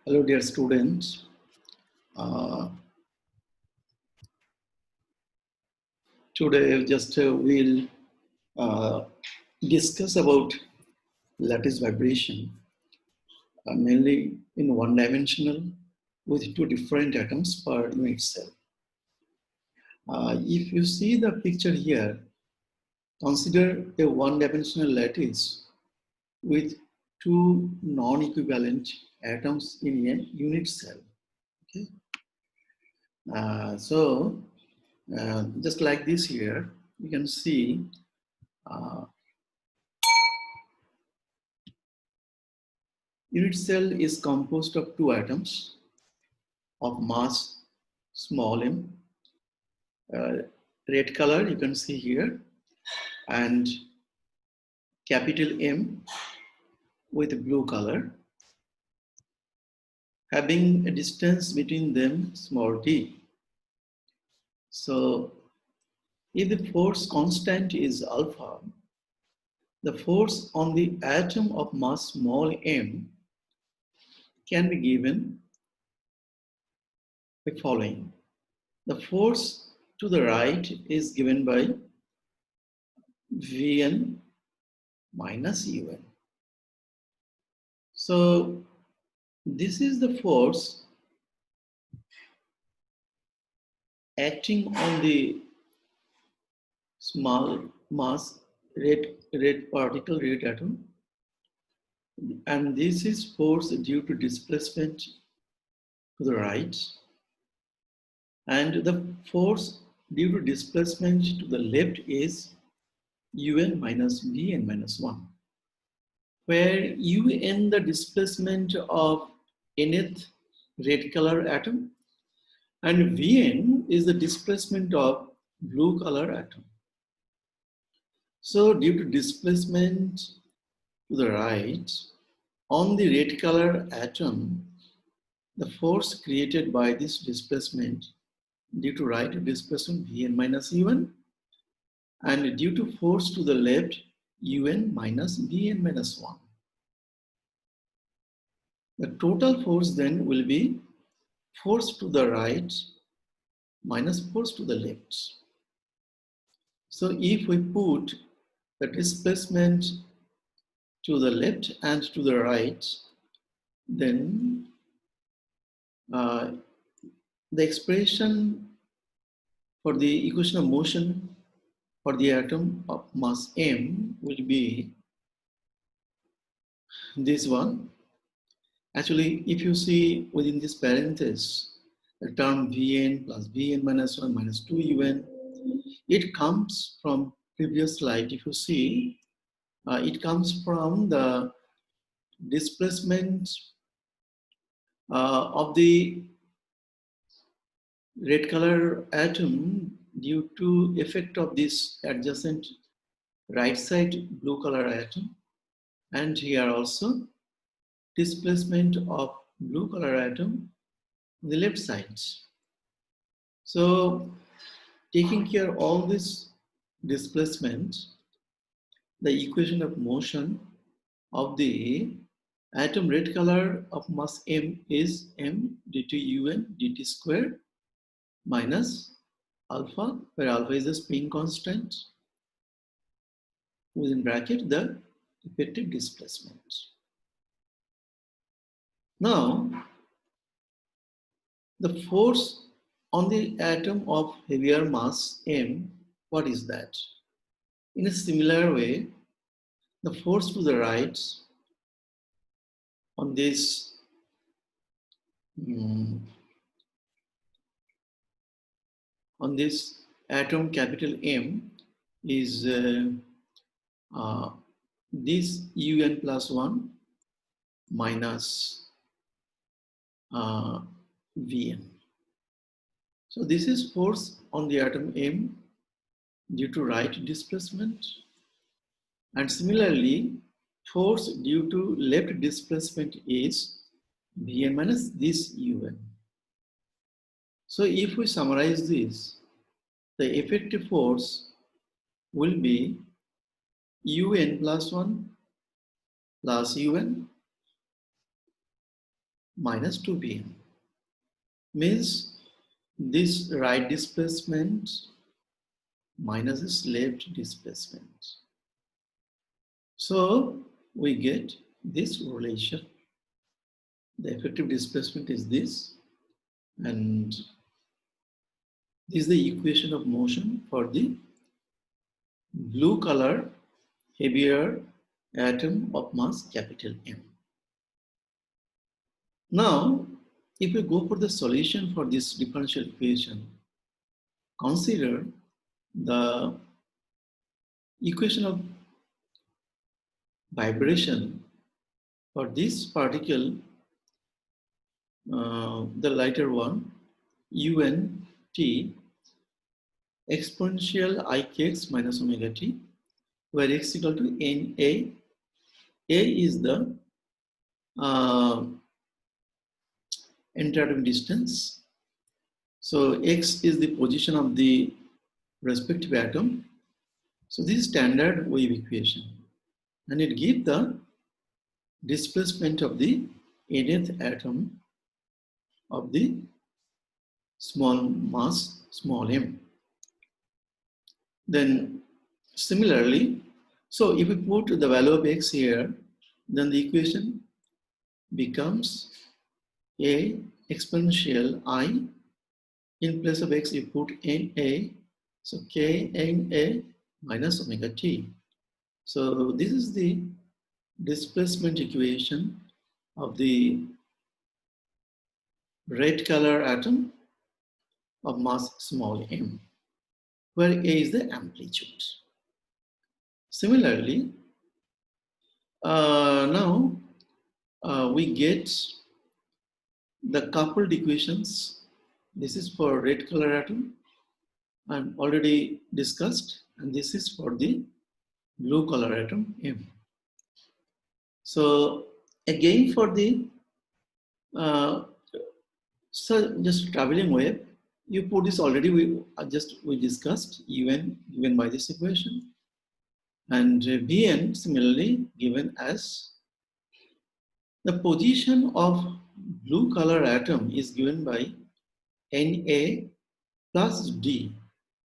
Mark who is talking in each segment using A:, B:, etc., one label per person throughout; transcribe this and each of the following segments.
A: Hello, dear students. Uh, Today, we'll uh, discuss about lattice vibration, mainly in one-dimensional with two different atoms per unit cell. If you see the picture here, consider a one-dimensional lattice with two non-equivalent atoms in a unit cell. Okay? Just like this here, you can see unit cell is composed of two atoms of mass small m, red color you can see here, and capital M with blue color, having a distance between them small d. So if the force constant is alpha, the force on the atom of mass small m can be given by following. The force to the right is given by Vn minus Un. So this is the force acting on the small mass red particle, red atom, and this is force due to displacement to the right, and the force due to displacement to the left is Un minus Vn minus 1, where Un the displacement of nth red color atom and Vn is the displacement of blue color atom. So due to displacement to the right, on the red color atom, the force created by this displacement due to right displacement Vn minus Un, and due to force to the left Un minus Vn minus 1. The total force then will be force to the right minus force to the left. So if we put the displacement to the left and to the right, then the expression for the equation of motion for the atom of mass m will be this one. Actually, if you see within this parenthesis, the term Vn plus Vn minus 1 minus 2 Un, it comes from previous slide. If you see, it comes from the displacement of the red color atom due to effect of this adjacent right side blue color atom, and here also displacement of blue color atom on the left side. So taking care of all this displacement, the equation of motion of the atom red color of mass m is m dt un dt square minus alpha, where alpha is the spin constant, within bracket the effective displacement. Now, the force on the atom of heavier mass m, what is that? In a similar way, the force to the right on this atom capital M is this Un plus 1 minus Vn. So this is force on the atom M due to right displacement, and similarly force due to left displacement is Vn minus this Un. So if we summarize this, the effective force will be Un plus 1 plus Un minus 2bm. Means this right displacement minus this left displacement. So we get this relation. The effective displacement is this, and this is the equation of motion for the blue color heavier atom of mass capital M. Now, if we go for the solution for this differential equation, consider the equation of vibration for this particle, the lighter one, un t exponential ikx minus omega t, where x equal to na. A is the interatom distance. So x is the position of the respective atom. So this is standard wave equation, and it gives the displacement of the nth atom of the small mass small m. Then similarly, so if we put the value of x here, then the equation becomes a exponential I. In place of x, you put na, so k na minus omega t. So this is the displacement equation of the red color atom of mass small m, where a is the amplitude. Similarly, now we get the coupled equations. This is for red color atom, I'm already discussed, and this is for the blue color atom M. So again for the so just traveling wave, you put this already, we discussed un given by this equation, and Vn similarly given as the position of blue color atom is given by Na plus D,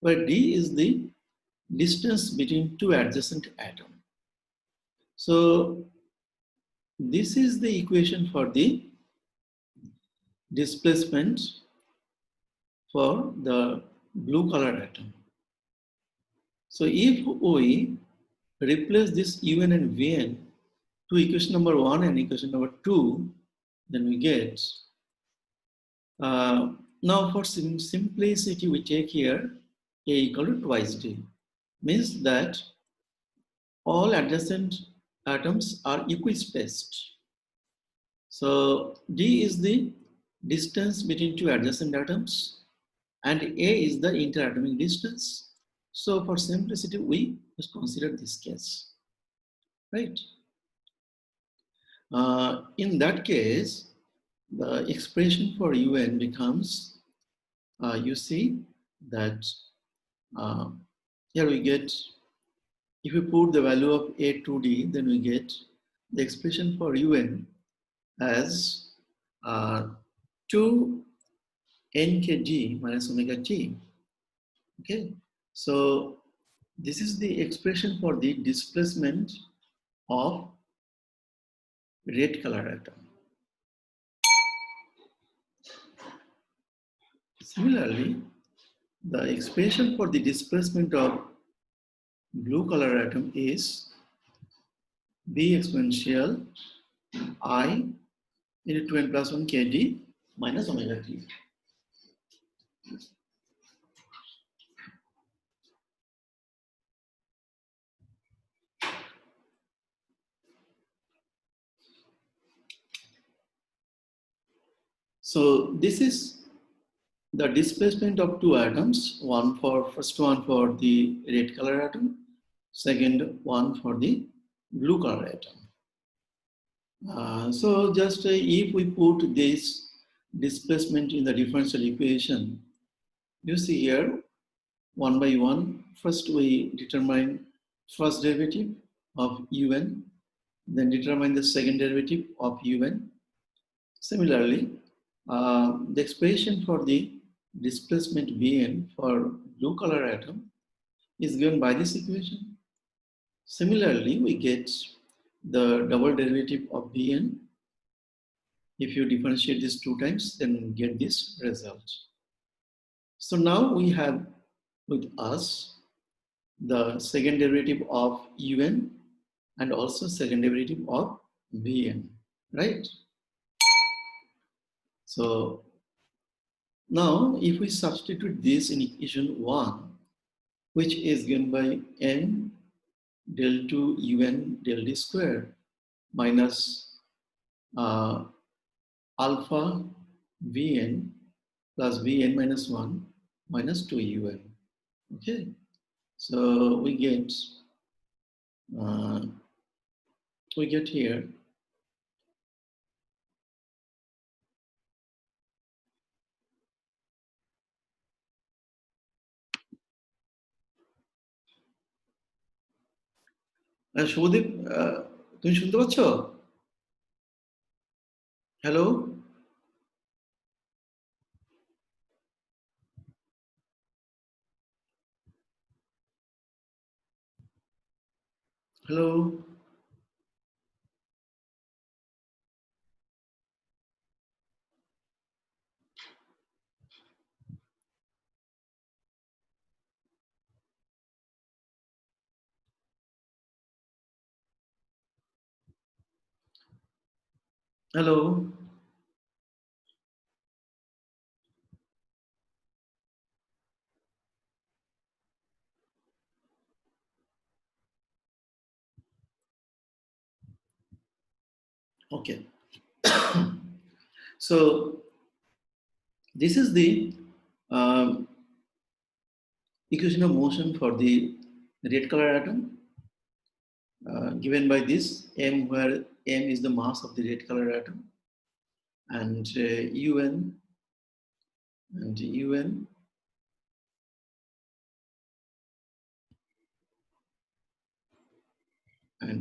A: where D is the distance between two adjacent atoms. So this is the equation for the displacement for the blue color atom. So if we replace this un and vn to equation number 1 and equation number 2, then we get, now for simplicity we take here a equal to twice d, means that all adjacent atoms are equispaced. So d is the distance between two adjacent atoms, and a is the interatomic distance. So for simplicity, we just consider this case, right? In that case, the expression for un becomes, you see that here we get, if we put the value of a to d, then we get the expression for un as 2 nkg minus omega t. Okay, so this is the expression for the displacement of red color atom. Similarly, the expression for the displacement of blue color atom is b exponential I into 2n plus 1 kd minus omega t. So this is the displacement of two atoms, first one for the red color atom, second one for the blue color atom. So just if we put this displacement in the differential equation, you see here, one by one, first we determine first derivative of un, then determine the second derivative of un, Similarly, the expression for the displacement Bn for blue color atom is given by this equation. Similarly, we get the double derivative of Bn. If you differentiate this 2 times, then we get this result. So now we have with us the second derivative of Un and also second derivative of Vn, right? So now if we substitute this in equation 1, which is given by n del 2 Un del d square minus alpha Vn plus Vn minus 1 minus 2 Un. Okay, so we get here Subhadip, তুমি শুনতে পাচ্ছ? Hello, hello, hello. Okay, so this is the um, equation of motion for the red color atom given by this m, where m is the mass of the red color atom, and un and un and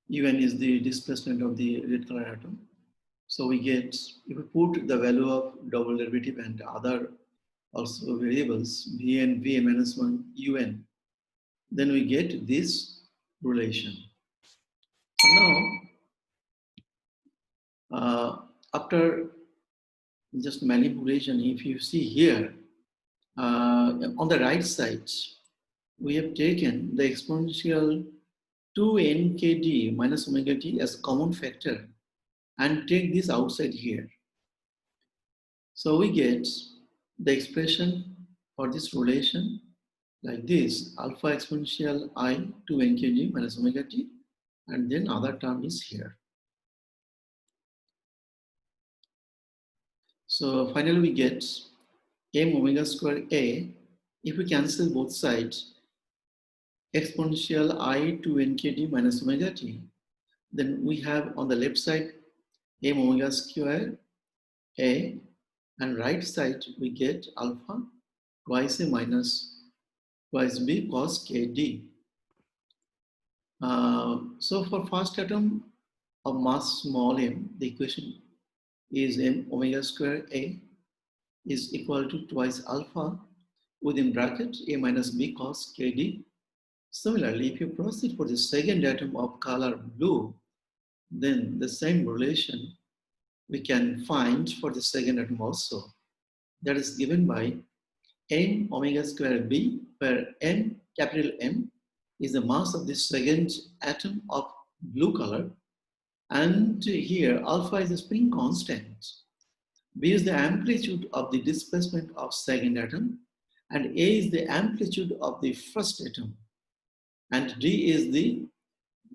A: un is the displacement of the red color atom. So we get, if we put the value of double derivative and other also variables vn, vn minus 1, un, then we get this relation. Now, after just manipulation, if you see here, on the right side, we have taken the exponential 2nkd minus omega t as common factor and take this outside here. So we get the expression for this relation like this: alpha exponential I 2nkd minus omega t, and then other term is here. So finally we get m omega square a. If we cancel both sides, exponential I 2nkd minus omega t, then we have on the left side m omega square a, and right side we get alpha twice a minus twice b cos kd. So for first atom of mass small m, the equation is m omega square a is equal to twice alpha within bracket a minus b cos kd. Similarly, if you proceed for the second atom of color blue, then the same relation we can find for the second atom also. That is given by m omega square b, where m, capital M, is the mass of the second atom of blue color. And here alpha is the spring constant. B is the amplitude of the displacement of second atom, and A is the amplitude of the first atom, and D is the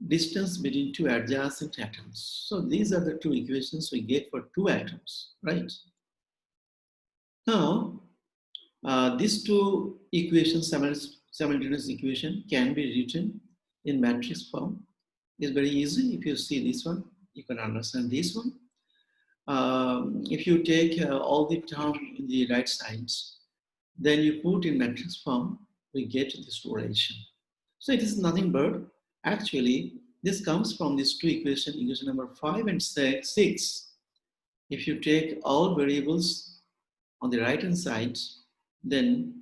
A: distance between two adjacent atoms. So these are the two equations we get for two atoms, right? Now, these two equations, simultaneous equation, can be written in matrix form. It's very easy. If you see this one, you can understand this one. If you take all the term in the right sides, then you put in matrix form, we get this relation. So it is nothing but actually This comes from these two equations, equation number 5 and 6. If you take all variables on the right hand side, then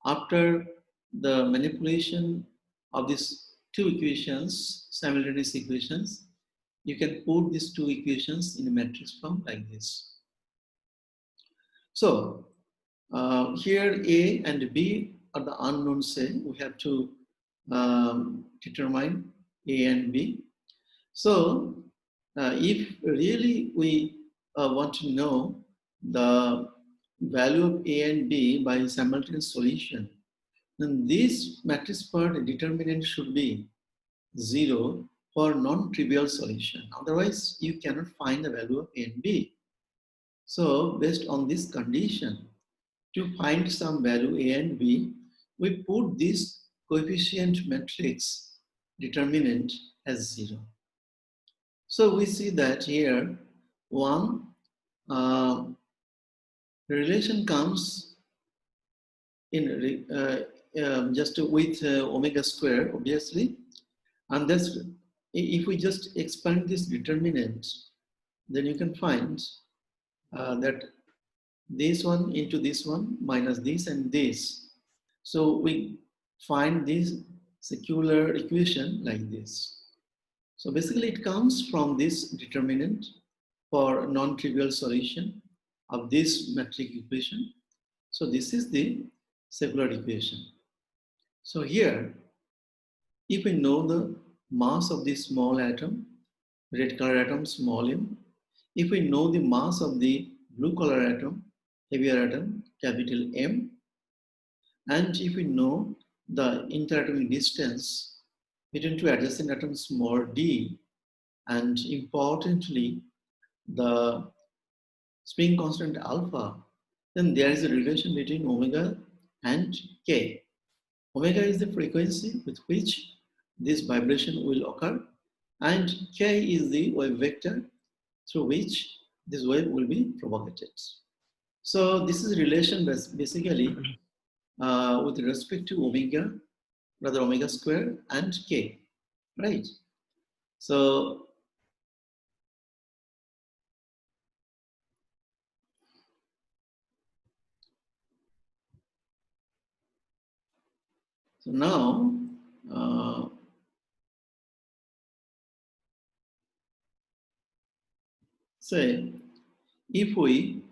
A: after the manipulation of these two equations, simultaneous equations, you can put these two equations in a matrix form like this. So here A and B are the unknowns. Say we have to determine A and B. So if really we want to know the value of A and B by simultaneous solution, then this matrix part determinant should be 0 for non-trivial solution. Otherwise, you cannot find the value of A and B. So based on this condition, to find some value A and B, we put this coefficient matrix determinant as 0. So we see that here, one relation comes in just with omega square, obviously, and that's if we just expand this determinant, then you can find that this one into this one minus this and this. So we find this secular equation like this. So basically it comes from this determinant for non-trivial solution of this metric equation. So this is the secular equation. So here, if we know the mass of this small atom, red color atom, small m, if we know the mass of the blue color atom, heavier atom, capital M, and if we know the interatomic distance between two adjacent atoms, small d, and importantly, the spin constant alpha, then there is a relation between omega and k. Omega is the frequency with which this vibration will occur, and k is the wave vector through which this wave will be propagated. So this is a relation basically with respect to omega, rather omega square and k, right? So now, say if we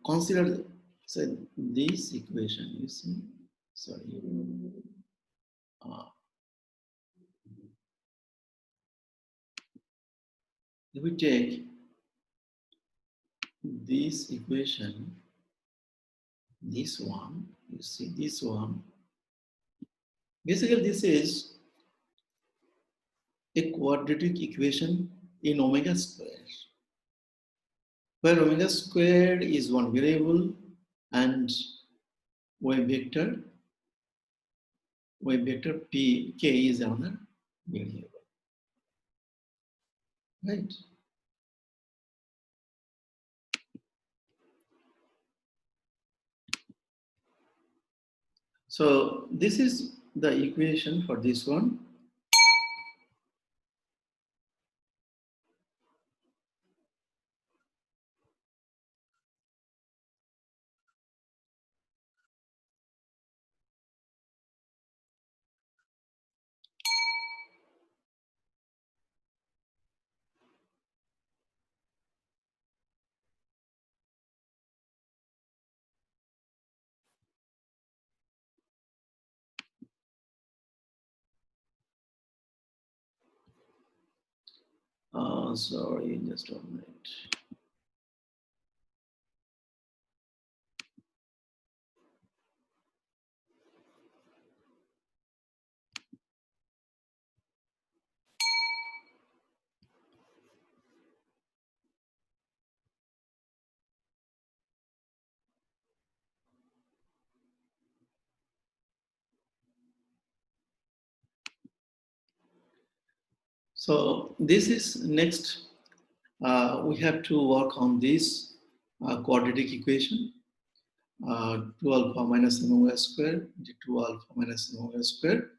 A: consider say this equation, you see, sorry, if we take this equation, this one, you see this one, basically this is a quadratic equation in omega square, where omega squared is one variable and wave vector p k is another variable, right? So this is the equation for this one. Sorry, just 1 minute. So this is next. We have to work on this quadratic equation. 2 alpha minus m omega square into 2 alpha minus m omega square.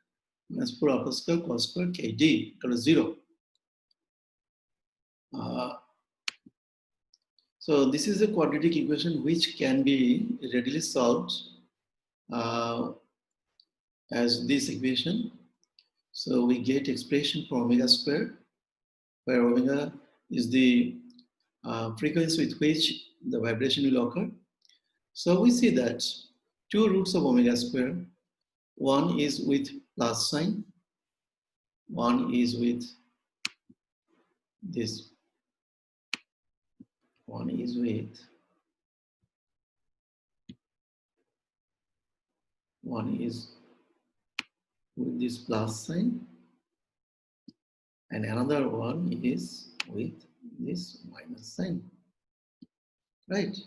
A: as per upper square cos square kd equal to 0. So this is a quadratic equation which can be readily solved uh, as this equation. So we get expression for omega square, where omega is the frequency with which the vibration will occur. So we see that two roots of omega square, one is with plus sign, one is with this, one is with this plus sign, and another one is with this minus sign, right?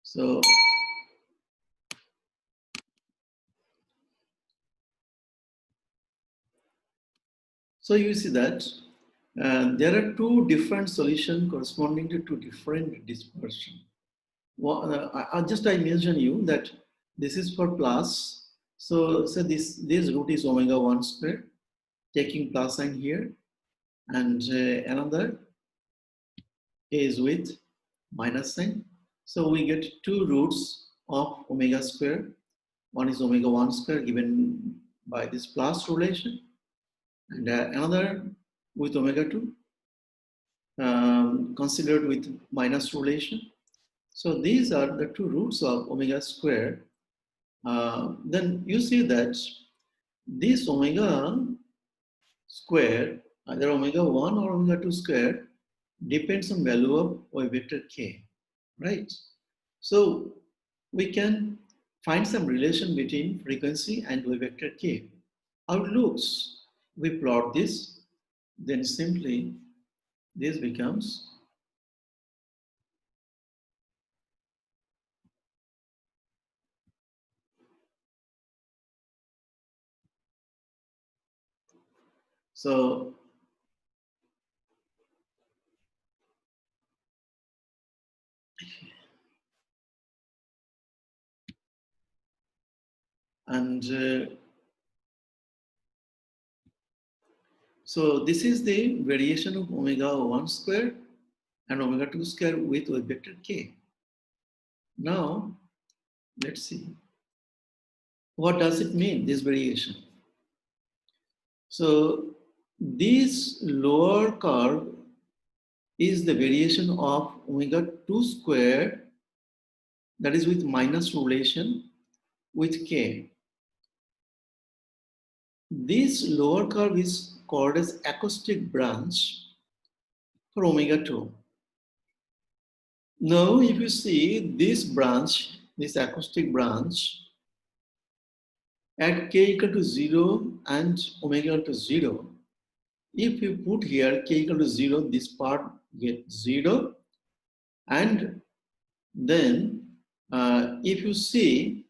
A: So you see that there are two different solutions corresponding to two different dispersion. Well, I mentioned you that this is for plus. So this root is omega 1 square, taking plus sign here, and another is with minus sign. So we get two roots of omega square. One is omega 1 square given by this plus relation, and another with omega 2 considered with minus relation. So these are the two roots of omega square. Then you see that this omega square, either omega 1 or omega 2 square, depends on value of wave vector k, right? So we can find some relation between frequency and wave vector k. How it looks, we plot this, then simply this becomes so. And so this is the variation of omega 1 square and omega 2 square with wave vector k. Now, let's see. What does it mean, this variation? So this lower curve is the variation of omega 2 square, that is with minus relation with k. This lower curve is called as acoustic branch for omega 2. Now, if you see this branch, this acoustic branch, at k equal to 0 and omega equal to 0, if you put here k equal to 0, this part gets 0. And then if you see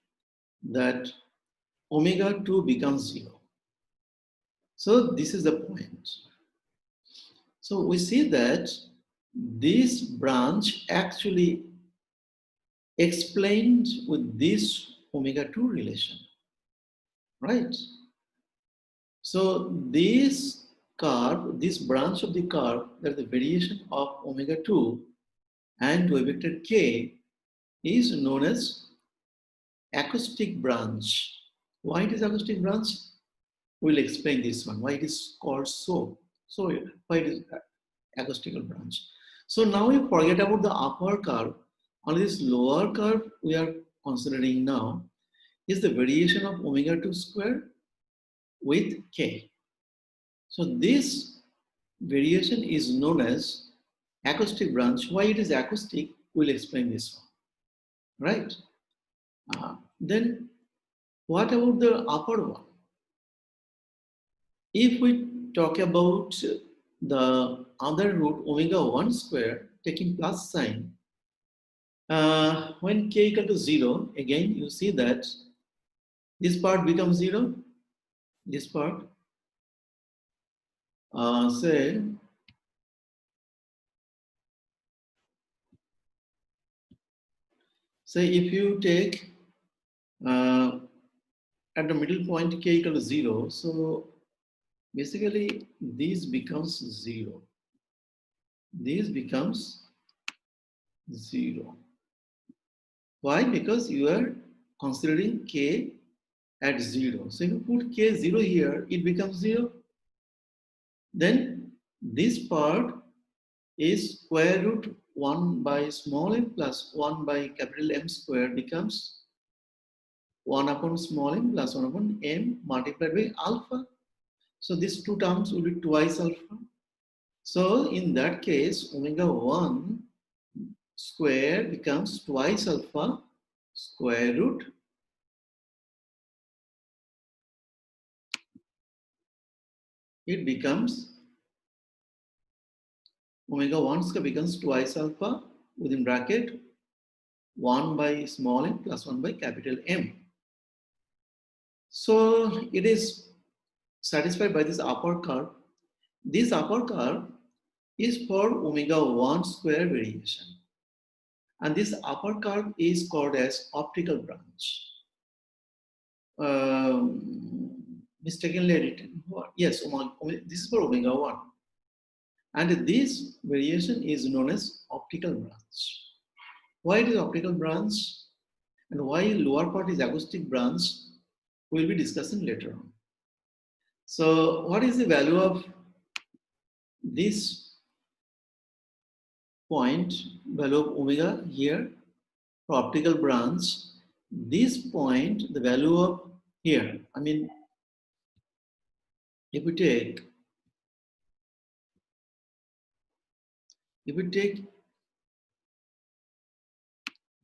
A: that omega 2 becomes 0. So this is the point. So we see that this branch actually explained with this omega 2 relation, right? So this curve, this branch of the curve, that the variation of omega 2 and wave vector k is known as acoustic branch. Why it is acoustic branch? We'll explain this one, why it is called so. So why it is acoustical branch. So now we forget about the upper curve. Only this lower curve we are considering now is the variation of omega 2 square with k. So this variation is known as acoustic branch. Why it is acoustic, we'll explain this one, right? Then what about the upper one? If we talk about the other root omega 1 square taking plus sign, when k equal to 0, again you see that this part becomes 0, this part, say if you take at the middle point k equal to 0. So basically this becomes 0. This becomes 0. Why? Because you are considering k at 0. So if you put k 0 here, it becomes 0. Then this part is square root 1 by small m plus 1 by capital M square becomes 1 upon small m plus 1 upon m multiplied by alpha. So these two terms will be twice alpha. So in that case, omega 1 square becomes twice alpha square root it becomes omega 1 square becomes twice alpha within bracket 1 by small m plus 1 by capital M. So it is satisfied by this upper curve. This upper curve is for omega 1 square variation. And this upper curve is called as optical branch. Mistakenly written. Yes, this is for omega 1. And this variation is known as optical branch. Why it is optical branch and why lower part is acoustic branch, we will be discussing later on. So what is the value of this point, value of omega here for optical branch? This point, the value of here, I mean, if we take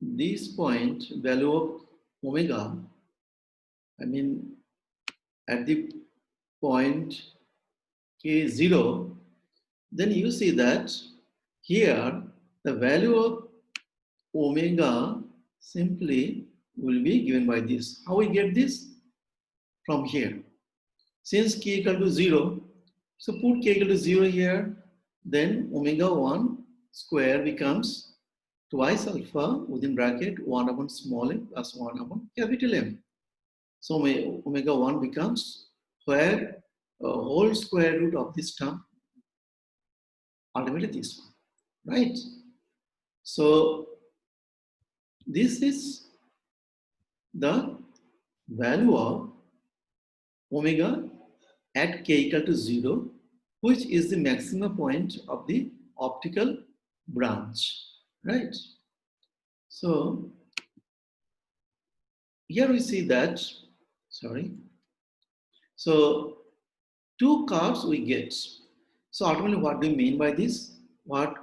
A: this point, value of omega, I mean, at the point k0, then you see that here the value of omega simply will be given by this. How we get this? From here. Since k equal to 0, so put k equal to 0 here, then omega 1 square becomes twice alpha within bracket 1 upon small m plus 1 upon capital M. So omega 1 becomes where whole square root of this term, ultimately this one, right? So this is the value of omega at k equal to 0, which is the maximum point of the optical branch, right? So here we see that, sorry. So two curves we get. So ultimately what do we mean by this? What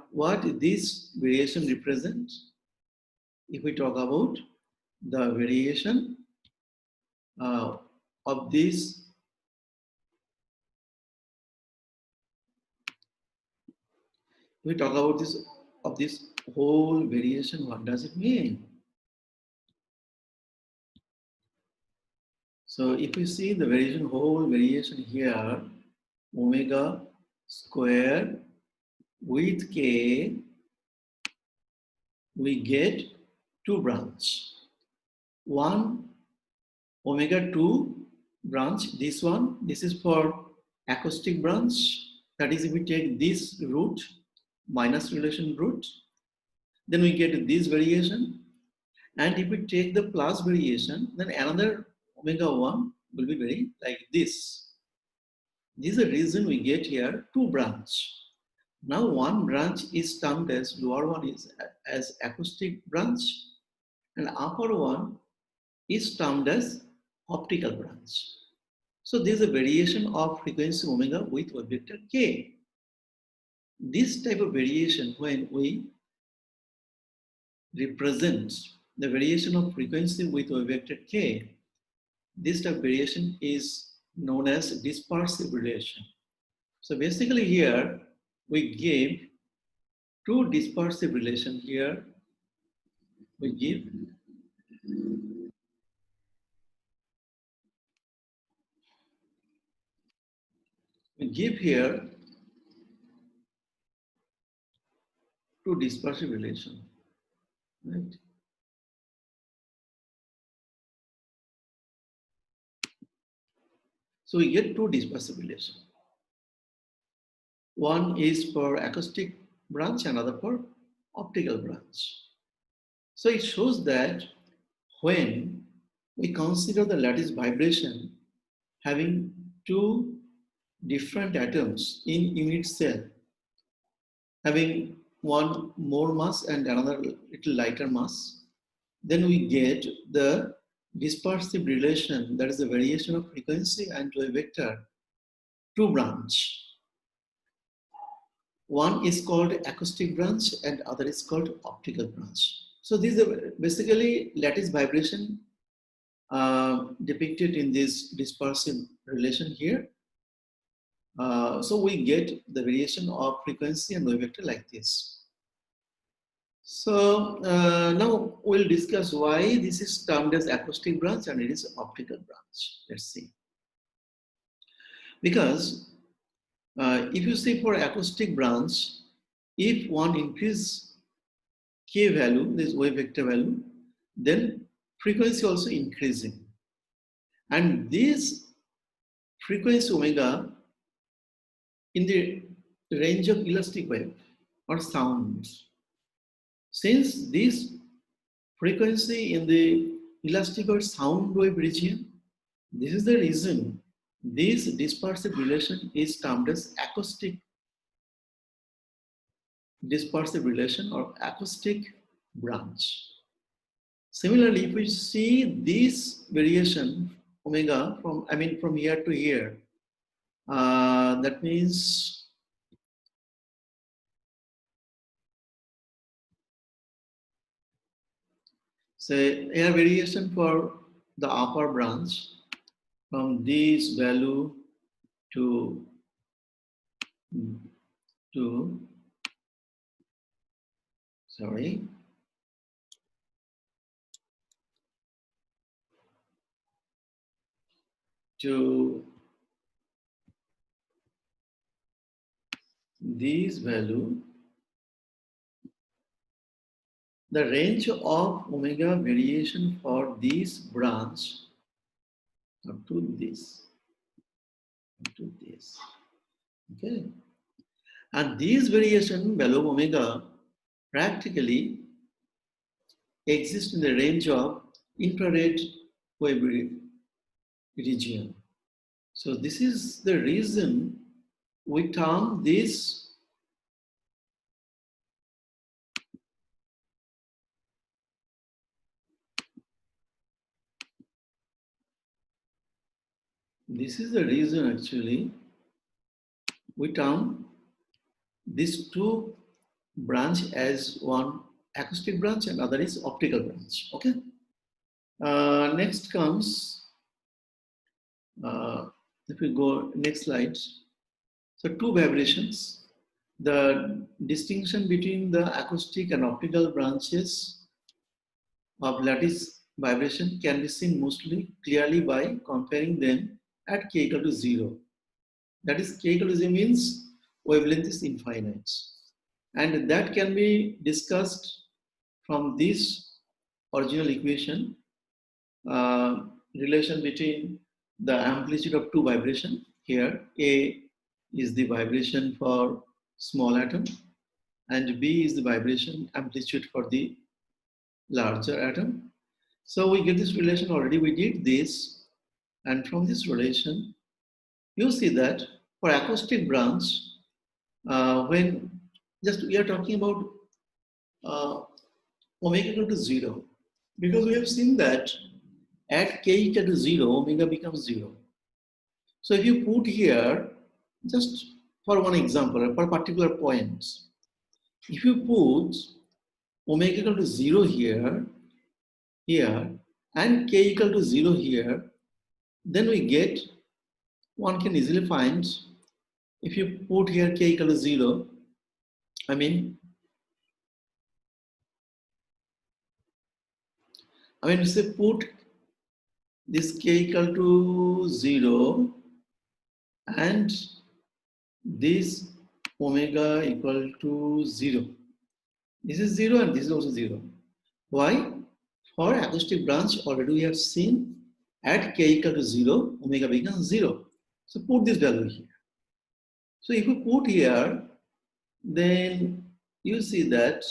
A: this variation represents? If we talk about the variation of this, we talk about this of this whole variation, what does it mean? So if you see the variation, whole variation here, omega square with k, we get two branch. One omega 2 branch, this one, this is for acoustic branch. That is, if we take this root, minus relation root, then we get this variation. And if we take the plus variation, then another omega 1 will be very like this. This is the reason we get here two branch. Now one branch is termed as, lower one is as acoustic branch, and upper one is termed as optical branch. So there is a variation of frequency omega with wave vector k. This type of variation, when we represent the variation of frequency with wave vector k, this type of variation is known as dispersive relation. So basically here we give two dispersive relation here. We give here two dispersive relation, right? So we get two dispersive relation. One is for acoustic branch, another for optical branch. So it shows that when we consider the lattice vibration having two different atoms in unit cell, having one more mass and another little lighter mass, then we get the dispersive relation, that is the variation of frequency and wave vector, two branch. One is called acoustic branch and other is called optical branch. So these are basically lattice vibration depicted in this dispersive relation here. So we get the variation of frequency and wave vector like this. So now we'll discuss why this is termed as acoustic branch and it is optical branch. Let's see. Because if you see for acoustic branch, if one increase k value, this wave vector value, then frequency also increasing. And this frequency omega in the range of elastic wave or sound. Since this frequency in the elastic or sound wave region, this is the reason this dispersive relation is termed as acoustic dispersive relation or acoustic branch. Similarly, if we see this variation omega from here to here, that means say air variation for the upper branch from this value to sorry, to this value, the range of omega variation for this branch up to this, okay? And this variation value of omega practically exists in the range of infrared wave region. So this is the reason we term this actually we term these two branch as one acoustic branch and other is optical branch. Okay. Next comes if we go next slide. So two vibrations. The distinction between the acoustic and optical branches of lattice vibration can be seen mostly clearly by comparing them at k equal to 0. That is, k equal to 0 means wavelength is infinite. And that can be discussed from this original equation, relation between the amplitude of two vibration. Here, A is the vibration for small atom and B is the vibration amplitude for the larger atom. So we get this relation already, we did this, and from this relation, you see that for acoustic branch, when just we are talking about omega equal to 0, because we have seen that at k equal to 0, omega becomes 0. So if you put here, just for one example, for particular points, if you put omega equal to 0 here, and k equal to 0 here, then we get, one can easily find, if you put here k equal to 0, say put this k equal to 0 and this omega equal to 0. This is 0 and this is also 0. Why? For acoustic branch, already we have seen at k equal to 0, omega becomes 0. So put this value here. So if you put here, then you see that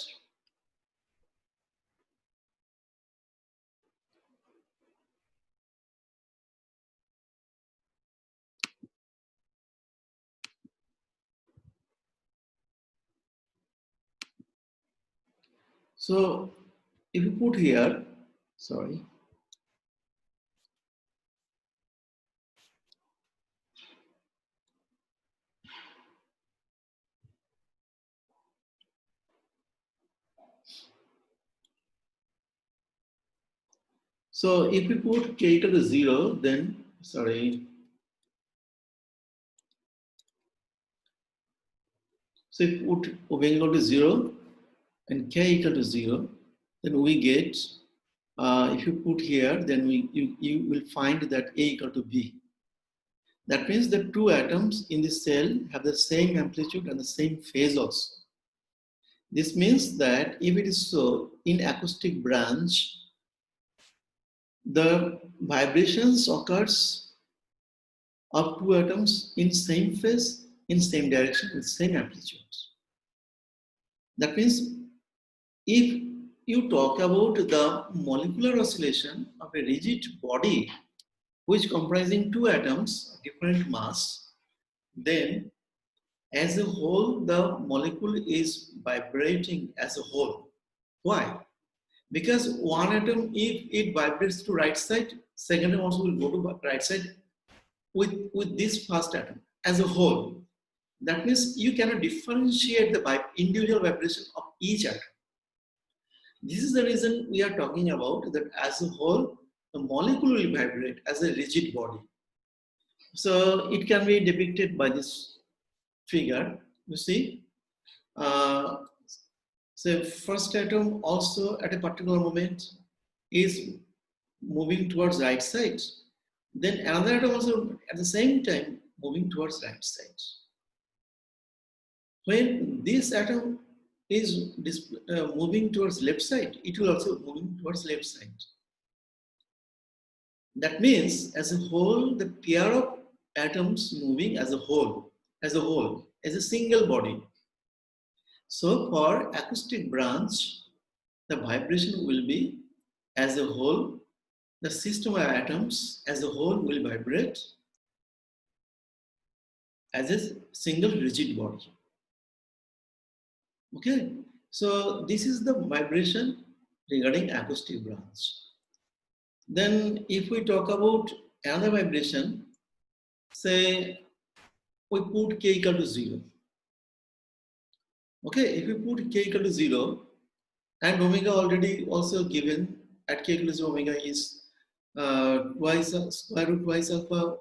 A: so if you put here, sorry. So if we put k equal to 0, then, sorry. So if we put omega equal to 0 and k equal to 0, then we get, if you put here, then you will find that A equal to B. That means the two atoms in the cell have the same amplitude and the same phase also. This means that if it is so, in acoustic branch, the vibrations occurs of two atoms in same phase, in same direction, with same amplitude. That means if you talk about the molecular oscillation of a rigid body, which comprising two atoms, different mass, then as a whole, the molecule is vibrating as a whole. Why? Because one atom, if it vibrates to right side, second atom also will go to right side with this first atom as a whole. That means you cannot differentiate the individual vibration of each atom. This is the reason we are talking about that as a whole, the molecule will vibrate as a rigid body. So it can be depicted by this figure. You see, so first atom also at a particular moment is moving towards right side. Then another atom also at the same time moving towards right side. When this atom is moving towards left side, it will also moving towards left side. That means as a whole, the pair of atoms moving as a whole, as a single body. So for acoustic branch, the vibration will be as a whole, the system of atoms as a whole will vibrate as a single rigid body. Okay, so this is the vibration regarding acoustic branch. Then if we talk about another vibration, say we put k equal to 0. Okay, if we put k equal to 0 and omega already also given at k equal to 0, omega is twice square root twice alpha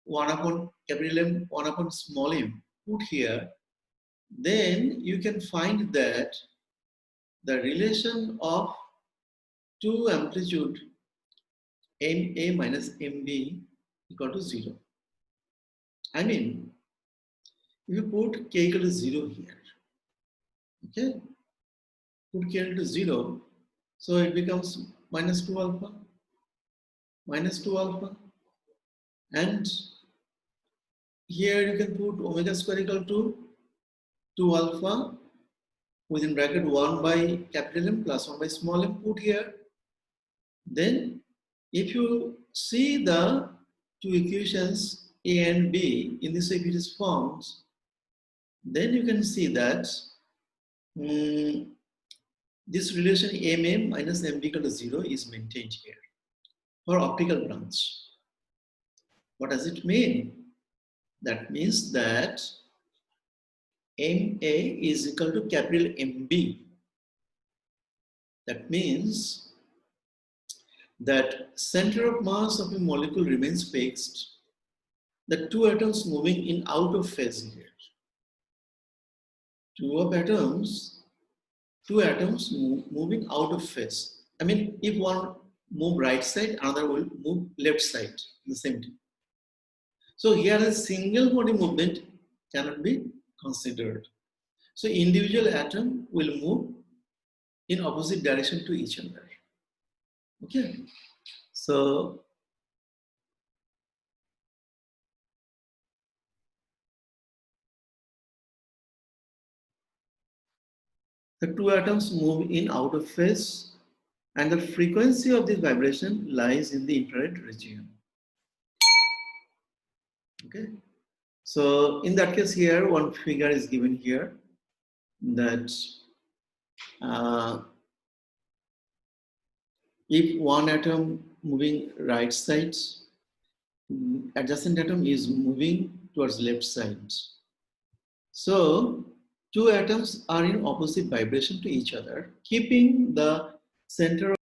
A: 1 upon capital M, 1 upon small m put here, then you can find that the relation of two amplitude MA minus MB equal to 0. I mean, if you put k equal to 0 here, okay, put k equal to 0, so it becomes minus 2 alpha, and here you can put omega square equal to 2 alpha within bracket 1 by capital M plus 1 by small m put here. Then if you see the two equations A and B in this way if it is formed, then you can see that this relation MM minus MB equal to 0 is maintained here for optical branch. What does it mean? That means that MA is equal to capital MB. That means that center of mass of a molecule remains fixed, the two atoms moving in out of phase here. Two atoms moving out of phase. I mean, if one move right side, another will move left side at the same time. So here a single body movement cannot be considered. So individual atom will move in opposite direction to each other. Okay. So the two atoms move in out of phase, and the frequency of this vibration lies in the infrared region. Okay, so in that case here, one figure is given here that if one atom moving right side, adjacent atom is moving towards left side. So two atoms are in opposite vibration to each other, keeping the center